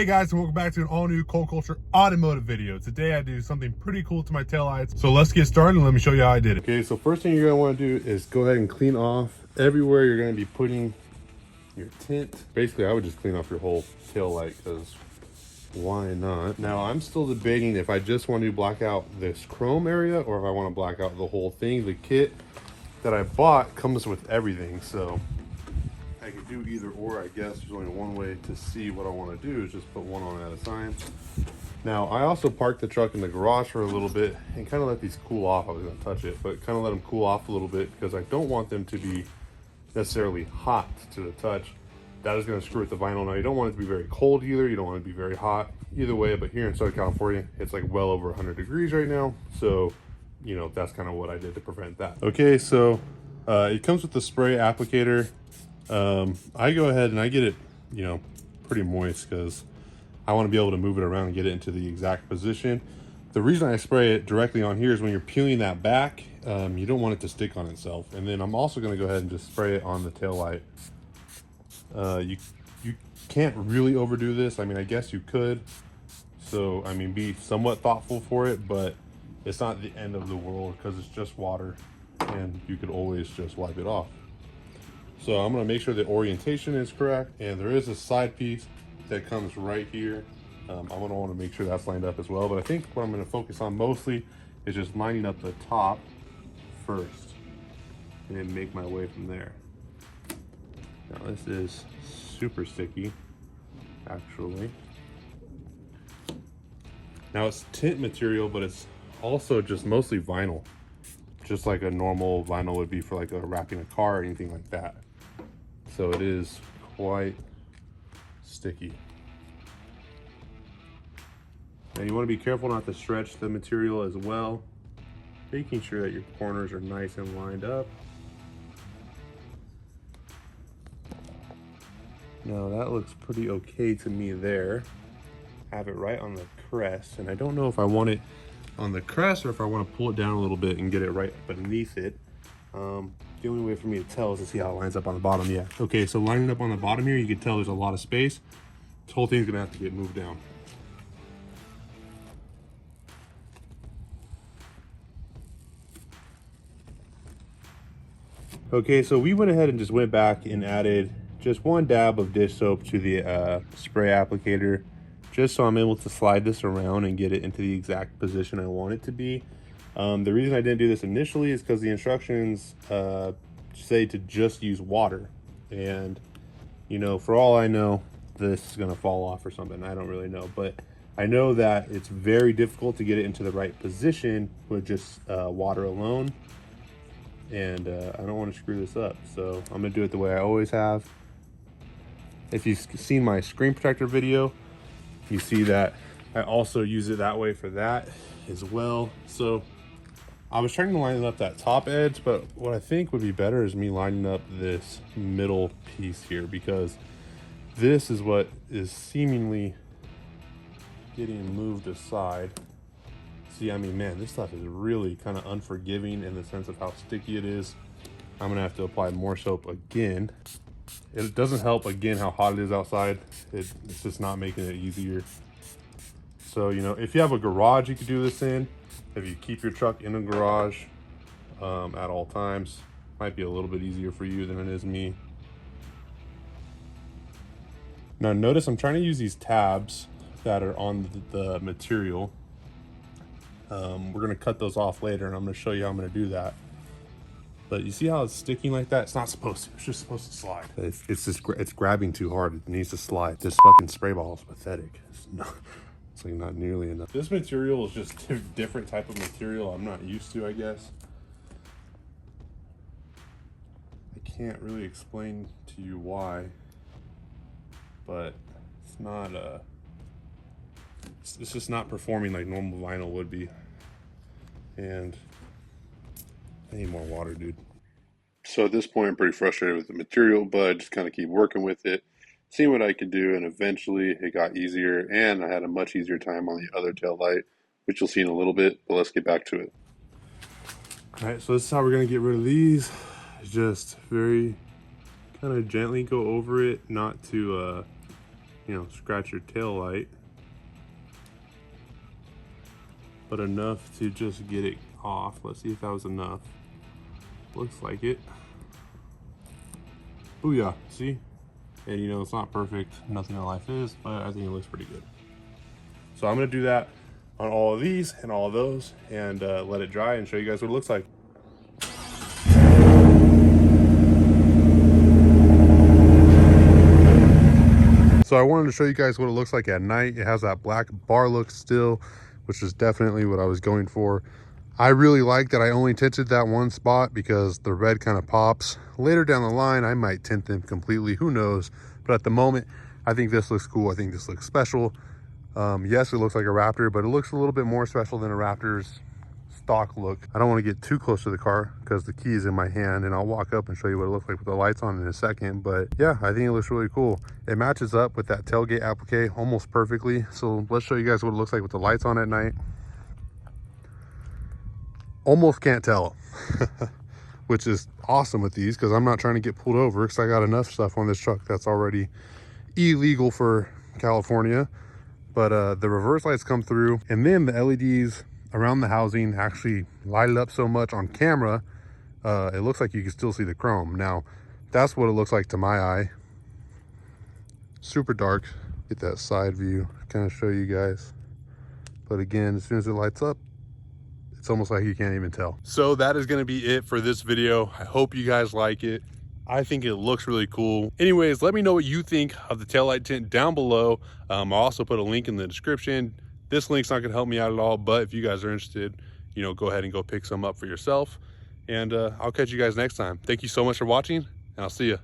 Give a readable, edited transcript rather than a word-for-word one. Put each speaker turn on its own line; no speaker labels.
Hey guys, and welcome back to an all-new Cold Culture automotive video. Today I do something pretty cool to my taillights. So let's get started and let me show you how I did it. Okay, so first thing you're gonna want to do is go ahead and clean off everywhere you're gonna be putting your tint. Basically, I would just clean off your whole tail light because why not? Now, I'm still debating if I just want to black out this chrome area or if I want to black out the whole thing. The kit that I bought comes with everything, so I could do either or. I guess there's only one way to see what I want to do is just put one on at a time. Now, I also parked the truck in the garage for a little bit and kind of let these cool off. I was going to touch it, but kind of let them cool off a little bit because I don't want them to be necessarily hot to the touch. That is going to screw with the vinyl. Now, you don't want it to be very cold either. You don't want it to be very hot either way, but here in Southern California, it's like well over 100 degrees right now. So, you know, that's kind of what I did to prevent that. Okay, so it comes with the spray applicator. I go ahead and I get it, you know, pretty moist because I want to be able to move it around and get it into the exact position. The reason I spray it directly on here is when you're peeling that back, you don't want it to stick on itself. And then I'm also going to go ahead and just spray it on the tail light. You can't really overdo this. I mean, I guess you could. So, I mean, be somewhat thoughtful for it, but it's not the end of the world because it's just water and you could always just wipe it off. So I'm going to make sure the orientation is correct, and there is a side piece that comes right here. I'm going to want to make sure that's lined up as well, but I think what I'm going to focus on mostly is just lining up the top first and then make my way from there. Now this is super sticky, actually. Now it's tint material, but it's also just mostly vinyl, just like a normal vinyl would be for like wrapping a car or anything like that. So it is quite sticky. Now you want to be careful not to stretch the material as well, making sure that your corners are nice and lined up. Now that looks pretty okay to me there. Have it right on the crest, and I don't know if I want it on the crest or if I want to pull it down a little bit and get it right beneath it. The only way for me to tell is to see how it lines up on the bottom. Yeah. Okay, so lining up on the bottom here, you can tell there's a lot of space. This whole thing's gonna have to get moved down. Okay, so we went ahead and just went back and added just one dab of dish soap to the spray applicator, just so I'm able to slide this around and get it into the exact position I want it to be. The reason I didn't do this initially is because the instructions say to just use water, and you know, for all I know, this is gonna fall off or something. I don't really know, but I know that it's very difficult to get it into the right position with just water alone, and I don't want to screw this up, so I'm gonna do it the way I always have. If you've seen my screen protector video, you see that I also use it that way for that as well. So I was trying to line up that top edge, but what I think would be better is me lining up this middle piece here, because this is what is seemingly getting moved aside. See, I mean, man, this stuff is really kind of unforgiving in the sense of how sticky it is. I'm gonna have to apply more soap again. It doesn't help, again, how hot it is outside. It's just not making it easier. So, you know, if you have a garage you could do this in, if you keep your truck in a garage at all times, might be a little bit easier for you than it is me. Now notice I'm trying to use these tabs that are on the material. We're gonna cut those off later, and I'm gonna show you how I'm gonna do that. But you see how it's sticking like that? It's not supposed to. It's just supposed to slide. It's grabbing too hard. It needs to slide. This fucking spray ball is pathetic. It's like not nearly enough. This material is just a different type of material I'm not used to, I guess. I can't really explain to you why, but it's not it's just not performing like normal vinyl would be. And I need more water, dude. So at this point, I'm pretty frustrated with the material, but I just kind of keep working with it, seeing what I could do, and eventually it got easier, and I had a much easier time on the other tail light, which you'll see in a little bit, but let's get back to it. All right, so this is how we're gonna get rid of these. Just very kind of gently go over it, not to you know, scratch your tail light, but enough to just get it off. Let's see if that was enough. Looks like it. Booyah, see? And you know, it's not perfect, nothing in life is, but I think it looks pretty good. So I'm gonna do that on all of these and all of those, and let it dry and show you guys what it looks like. So I wanted to show you guys what it looks like at night. It has that black bar look still, which is definitely what I was going for. I really like that I only tinted that one spot because the red kind of pops. Later down the line, I might tint them completely, who knows? But at the moment, I think this looks cool. I think this looks special. Yes, it looks like a Raptor, but it looks a little bit more special than a Raptor's stock look. I don't want to get too close to the car because the key is in my hand, and I'll walk up and show you what it looks like with the lights on in a second. But yeah, I think it looks really cool. It matches up with that tailgate applique almost perfectly. So let's show you guys what it looks like with the lights on at night. Almost can't tell, which is awesome with these because I'm not trying to get pulled over because I got enough stuff on this truck that's already illegal for California. But the reverse lights come through, and then the LEDs around the housing actually light it up so much on camera, it looks like you can still see the chrome. Now, that's what it looks like to my eye. Super dark. Get that side view, kind of show you guys. But again, as soon as it lights up, it's almost like you can't even tell. So that is going to be it for this video. I hope you guys like it. I think it looks really cool. Anyways, let me know what you think of the taillight tint down below. I'll also put a link in the description. This link's not going to help me out at all, but if you guys are interested, you know, go ahead and go pick some up for yourself. And I'll catch you guys next time. Thank you so much for watching, and I'll see you.